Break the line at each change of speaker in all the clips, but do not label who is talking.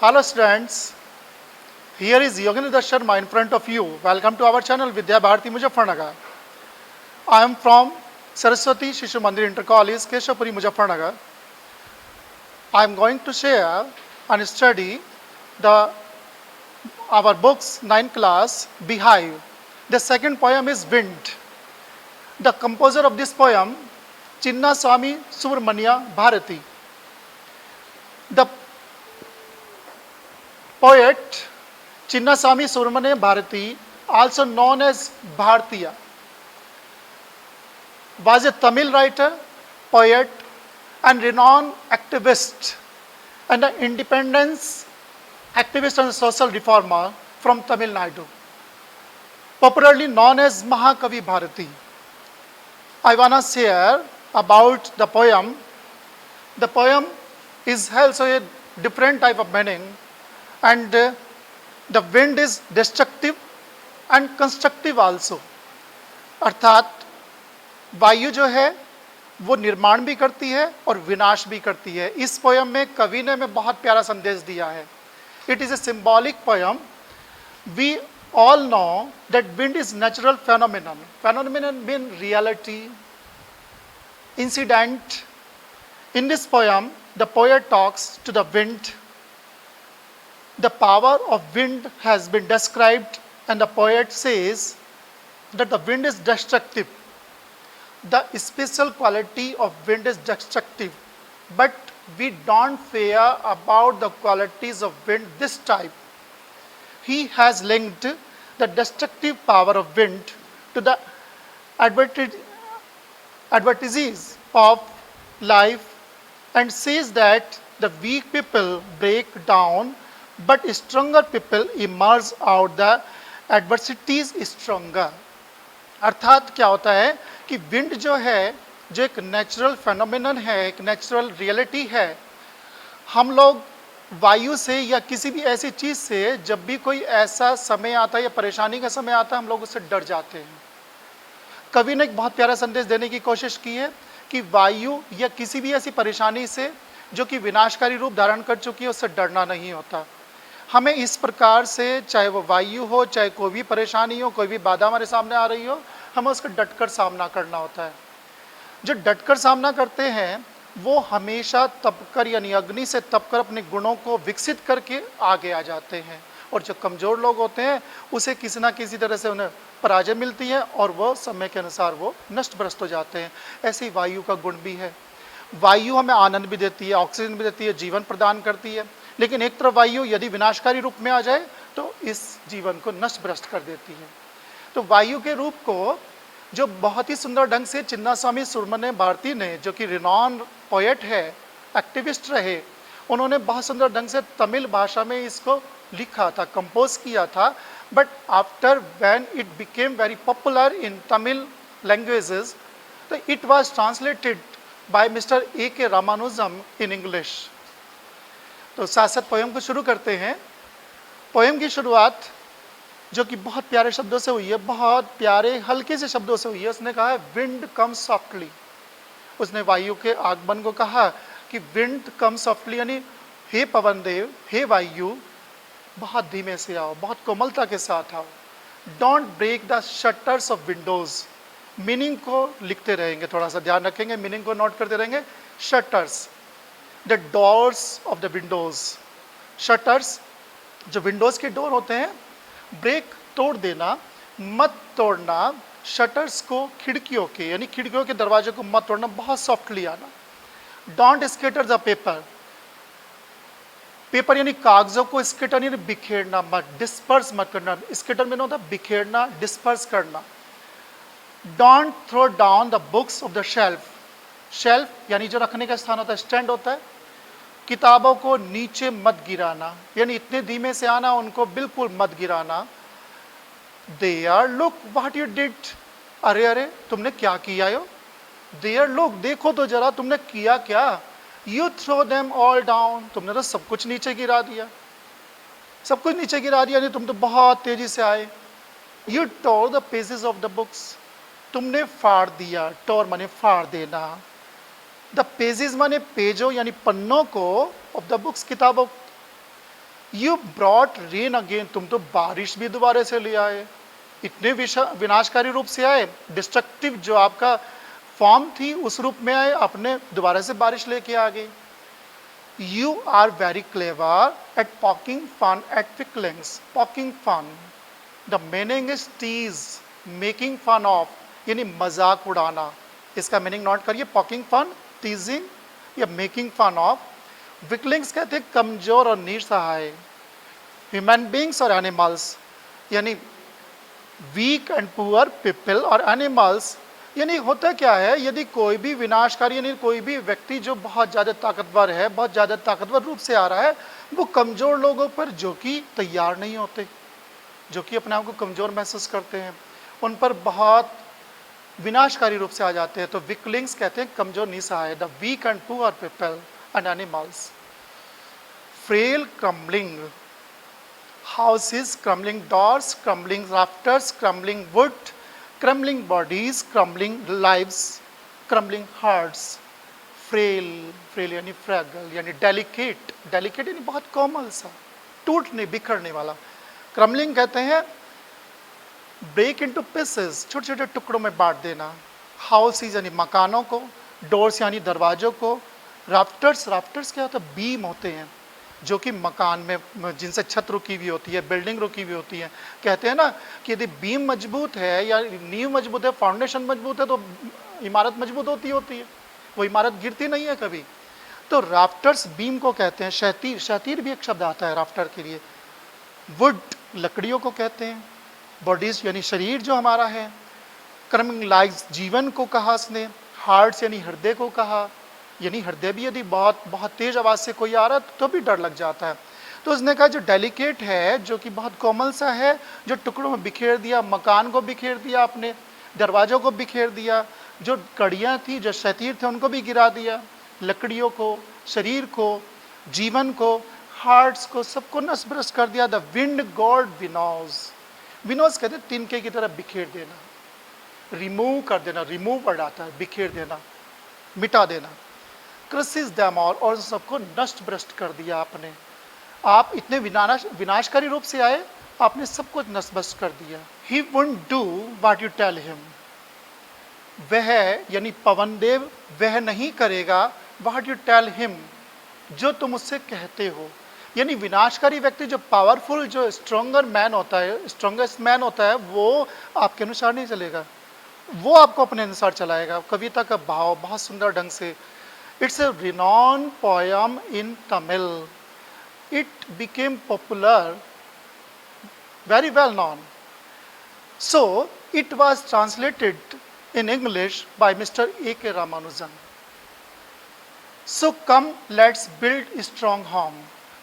Hello students, here is Yogendra Sharma in front of you. Welcome to our channel Vidya Bharati Muzaffarnagar. I am from Saraswati Shishu Mandir Inter College, Keshapuri, Muzaffarnagar. I am going to share and study our books 9th class Beehive. The second poem is Wind. The composer of this poem, Chinna Swami Subramania Bharati. The poet Chinnaswamy Subramania Bharati, also known as Bhartiya, was a Tamil writer, poet, and renowned activist and an independence activist and social reformer from Tamil Nadu, popularly known as Mahakavi Bharati. I want to share about the poem. The poem is also a different type of meaning, and the wind is destructive and constructive also. अर्थात वायु जो है वो निर्माण भी करती है और विनाश भी करती है. इस पोयम में कवि ने हमें बहुत प्यारा संदेश दिया है. It is a symbolic poem. We all know that wind is natural phenomenon. Phenomenon mean reality, incident. In this poem, the poet talks to the wind. The power of wind has been described, and the poet says that the wind is destructive. The special quality of wind is destructive, but we don't fear about the qualities of wind this type. He has linked the destructive power of wind to the adversities of life and says that the weak people break down but stronger people emerge out the adversities stronger. अर्थात क्या होता है कि wind जो है, जो एक natural phenomenon है, एक नेचुरल रियलिटी है. हम लोग वायु से या किसी भी ऐसी चीज़ से जब भी कोई ऐसा समय आता है या परेशानी का समय आता है, हम लोग उससे डर जाते हैं. कवि ने एक बहुत प्यारा संदेश देने की कोशिश की है कि वायु या किसी भी ऐसी परेशानी से जो कि विनाशकारी रूप धारण कर चुकी है, उससे डरना नहीं होता. हमें इस प्रकार से, चाहे वो वायु हो, चाहे कोई भी परेशानी हो, कोई भी बाधा हमारे सामने आ रही हो, हमें उसका डटकर सामना करना होता है. जो डटकर सामना करते हैं वो हमेशा तपकर यानी अग्नि से तपकर अपने गुणों को विकसित करके आगे आ जाते हैं. और जो कमज़ोर लोग होते हैं उसे किसी ना किसी तरह से उन्हें पराजय मिलती है और वो समय के अनुसार वो नष्ट भ्रष्ट हो जाते हैं. ऐसे ही वायु का गुण भी है. वायु हमें आनंद भी देती है, ऑक्सीजन भी देती है, जीवन प्रदान करती है. लेकिन एक तरफ वायु यदि विनाशकारी रूप में आ जाए तो इस जीवन को नष्ट भ्रष्ट कर देती है. तो वायु के रूप को जो बहुत ही सुंदर ढंग से चिन्नास्वामी सुब्रमण्य भारती ने, जो कि रिनॉन पोएट है, एक्टिविस्ट रहे, उन्होंने बहुत सुंदर ढंग से तमिल भाषा में इसको लिखा था, कंपोज किया था. But after when it became very popular in Tamil languages, तो it was translated by mister A.K. Ramanujam in English. तो साथ साथ पोएम को शुरू करते हैं. पोएम की शुरुआत जो कि बहुत प्यारे शब्दों से हुई है, बहुत प्यारे हल्के से शब्दों से हुई है. उसने कहा है विंड कम सॉफ्टली. उसने वायु के आगमन को कहा कि विंड कम सॉफ्टली, यानी हे पवन देव, हे वायु, बहुत धीमे से आओ, बहुत कोमलता के साथ आओ. Don't break the shutters of windows. Meaning को लिखते रहेंगे, थोड़ा सा ध्यान रखेंगे, मीनिंग को नोट करते रहेंगे. Shutters, the doors of the Windows. Shutters जो विंडोज के डोर होते हैं, ब्रेक तोड़ देना, मत तोड़ना. शटर्स को खिड़कियों के, यानी खिड़कियों के दरवाजे को मत तोड़ना, बहुत सॉफ्टली आना. Don't scatter the paper. Paper यानी कागजों को स्केटर यानी बिखेरना मत, डिस्पर्स मत करना. स्केटर में होता बिखेरना, डिस्पर्स करना. Don't throw down the books of the shelf. Shelf यानी जो रखने का स्थान होता है, स्टैंड होता है. किताबों को नीचे मत गिराना, यानी इतने धीमे से आना, उनको बिल्कुल मत गिराना. There look what you did. अरे अरे तुमने क्या किया यो. देयर लुक, देखो तो जरा तुमने किया क्या. You throw them all down. तुमने तो सब कुछ नीचे गिरा दिया, सब कुछ नीचे गिरा दिया, नहीं तुम तो बहुत तेजी से आए. You tore the pages of the books. तुमने फाड़ दिया. टोर माने फाड़ देना. द पेजेस माने पेजों यानी पन्नों को, ऑफ द बुक्स किताबों. यू ब्रॉट रेन अगेन, तुम तो बारिश भी दोबारा से ले आए, इतने विनाशकारी रूप से आए, डिस्ट्रक्टिव जो आपका फॉर्म थी उस रूप में आए, अपने दोबारा से बारिश लेके आ गई। You are very clever at poking fun at weaklings, poking fun, the meaning is tease, making fun of, यानी मजाक उड़ाना, इसका मीनिंग नोट करिए, पॉकिंग फन, टीजिंग या मेकिंग फन ऑफ। विकलिंग्स कहते हैं कमजोर और निसहाय, ह्यूमन बींग्स और एनिमल्स, यानी वीक एंड पुअर पीपल और एनिमल्स, यानी होता क्या है, यदि कोई भी विनाशकारी यानी कोई भी व्यक्ति जो बहुत ज़्यादा ताकतवर है, बहुत ज़्यादा ताकतवर रूप से आ रहा है, वो कमज़ोर लोगों पर जो कि तैयार नहीं होते, जो कि अपने आप को कमज़ोर महसूस करते हैं, उन पर बहुत विनाशकारी रूप से आ जाते हैं। तो विकलिंग्स कहते हैं कमज़ोर निसहाय, the weak and poor people and animals. Frail crumbling, houses, crumbling doors, crumbling rafters, crumbling wood, crumbling bodies, crumbling lives, crumbling hearts। Frail, frail यानी फ्रैगल यानी डेलिकेट, डेलिकेट यानी बहुत कोमल सा, टूटने बिखरने वाला। क्रम्बलिंग कहते हैं ब्रेक इनटू पीसेस, छोटे छोटे टुकड़ों में बांट देना। हाउसेस यानी मकानों को, डोर्स यानी दरवाजों को, राफ्टर्स, राफ्टर्स क्या होता है, बीम होते हैं जो कि मकान में जिनसे छत रुकी हुई होती है, बिल्डिंग रुकी हुई होती है। कहते हैं ना कि यदि बीम मजबूत है या नींव मजबूत है, फाउंडेशन मजबूत है, तो इमारत मजबूत होती है, वो इमारत गिरती नहीं है कभी। तो राफ्टर्स बीम को कहते हैं। शहतीर, शहतीर भी एक शब्द आता है राफ्टर के लिए। वुड लकड़ियों को कहते हैं। बॉडीज यानी शरीर जो हमारा है। क्रमिंग लाइव्स जीवन को कहा उसने। हार्ट्स यानी हृदय को कहा, यानी हृदय भी यदि बहुत बहुत तेज आवाज़ से कोई आ रहा है तो भी डर लग जाता है। तो उसने कहा जो डेलिकेट है, जो कि बहुत कोमल सा है, जो टुकड़ों में बिखेर दिया, मकान को बिखेर दिया, अपने दरवाजों को बिखेर दिया, जो कड़ियाँ थी, जो शतीर थे उनको भी गिरा दिया, लकड़ियों को, शरीर को, जीवन को, हार्ट्स को, सबको नस भ्रष्ट कर दिया। द विंड गॉड विनोज, विनोज कहते तिनके की तरह बिखेर देना, रिमूव कर देना, रिमूव वर्ड आता है, बिखेर देना, मिटा देना। क्रसिस दैम ऑल, और सबको नष्ट भ्रष्ट कर दिया आपने। आप इतने विनाशकारी रूप से आए, आपने सब कुछ नष्ट भ्रष्ट कर दिया। He wouldn't do what you tell him, वह यानी पवन देव वह नहीं करेगा व्हाट यू टेल हिम, जो तुम उससे कहते हो। यानी विनाशकारी व्यक्ति जो पावरफुल, जो स्ट्रॉन्गर मैन होता है, स्ट्रॉन्गेस्ट मैन होता है, वो आपके अनुसार नहीं चलेगा, वो आपको अपने अनुसार चलाएगा। कविता का भाव बहुत सुंदर ढंग से, it's a renowned poem in Tamil, it became popular, very well known. So it was translated in English by Mr. A.K. Ramanujan. So come let's build a strong home.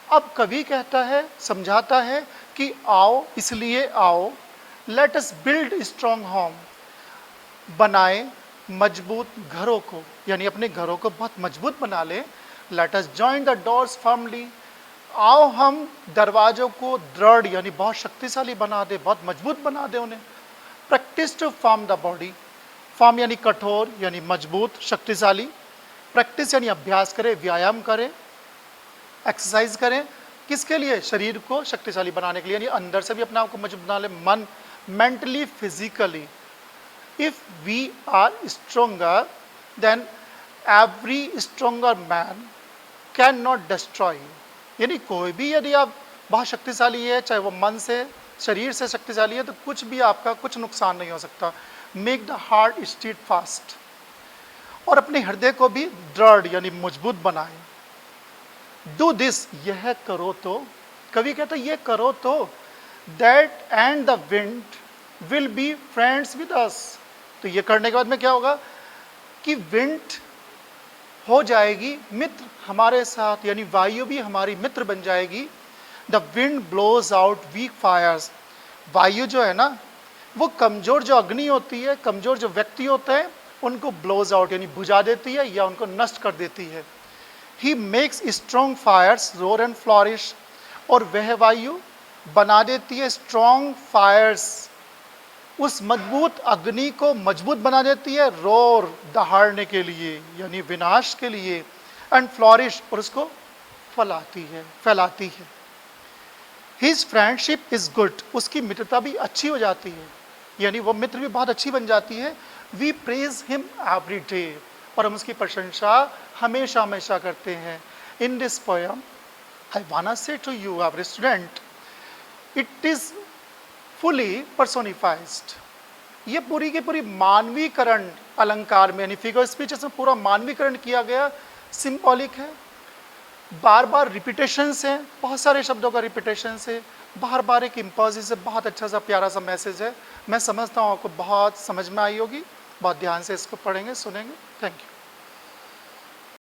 अब कवि कहता है, समझाता है कि आओ, इसलिए आओ, let us build a strong home, बनाए मजबूत घरों को, यानी अपने घरों को बहुत मजबूत बना ले। Let us join the doors firmly, आओ हम दरवाजों को दृढ़ यानी बहुत शक्तिशाली बना दे, बहुत मजबूत बना दे उन्हें। Practise to form the body, form यानी कठोर, यानी मजबूत, शक्तिशाली। प्रैक्टिस यानी अभ्यास करें, व्यायाम करें, एक्सरसाइज करें, किसके लिए, शरीर को शक्तिशाली बनाने के लिए, यानी अंदर से भी अपने आप को मजबूत बना ले, मन, mentally, physically. If we are stronger than every stronger man can not destroy, यानी कोई भी यदि आप बहुत शक्तिशाली है, चाहे वो मन से, शरीर से शक्तिशाली है, तो कुछ भी आपका कुछ नुकसान नहीं हो सकता। Make the heart stead fast, और अपने हृदय को भी दृढ़ यानी मजबूत बनाए। डू दिस, यह करो तो, कवि कहता है ये करो तो, that and the wind will be friends with us, तो ये करने के बाद में क्या होगा कि विंड हो जाएगी मित्र हमारे साथ, यानी वायु भी हमारी मित्र बन जाएगी। The wind blows out weak fires, वायु जो है ना वो कमजोर जो अग्नि होती है, कमजोर जो व्यक्ति होते हैं उनको ब्लोज आउट यानी बुझा देती है या उनको नष्ट कर देती है। He makes strong fires roar and flourish, और वह वायु बना देती है स्ट्रॉन्ग फायर्स, उस मजबूत अग्नि को मजबूत बना देती है, रोर दहाड़ने के लिए यानी विनाश के लिए, एंड फ्लॉरिश, और उसको फैलाती है, फैलाती है। हिज फ्रेंडशिप इज गुड, उसकी मित्रता भी अच्छी हो जाती है, यानी वो मित्र भी बहुत अच्छी बन जाती है। We praise him every day, और हम उसकी प्रशंसा हमेशा हमेशा करते हैं। In this poem I want say to you every student, it is fully personified. ये पूरी की पूरी मानवीकरण अलंकार में, यानी फिगर स्पीच में पूरा मानवीकरण किया गया, सिंबॉलिक है, बार बार रिपीटेशंस है, बहुत सारे शब्दों का रिपीटेशंस है, बार बार एक इम्पॉजिस है, बहुत अच्छा सा प्यारा सा मैसेज है। मैं समझता हूँ आपको बहुत समझ में आई होगी, बहुत ध्यान से इसको पढ़ेंगे सुनेंगे। Thank you.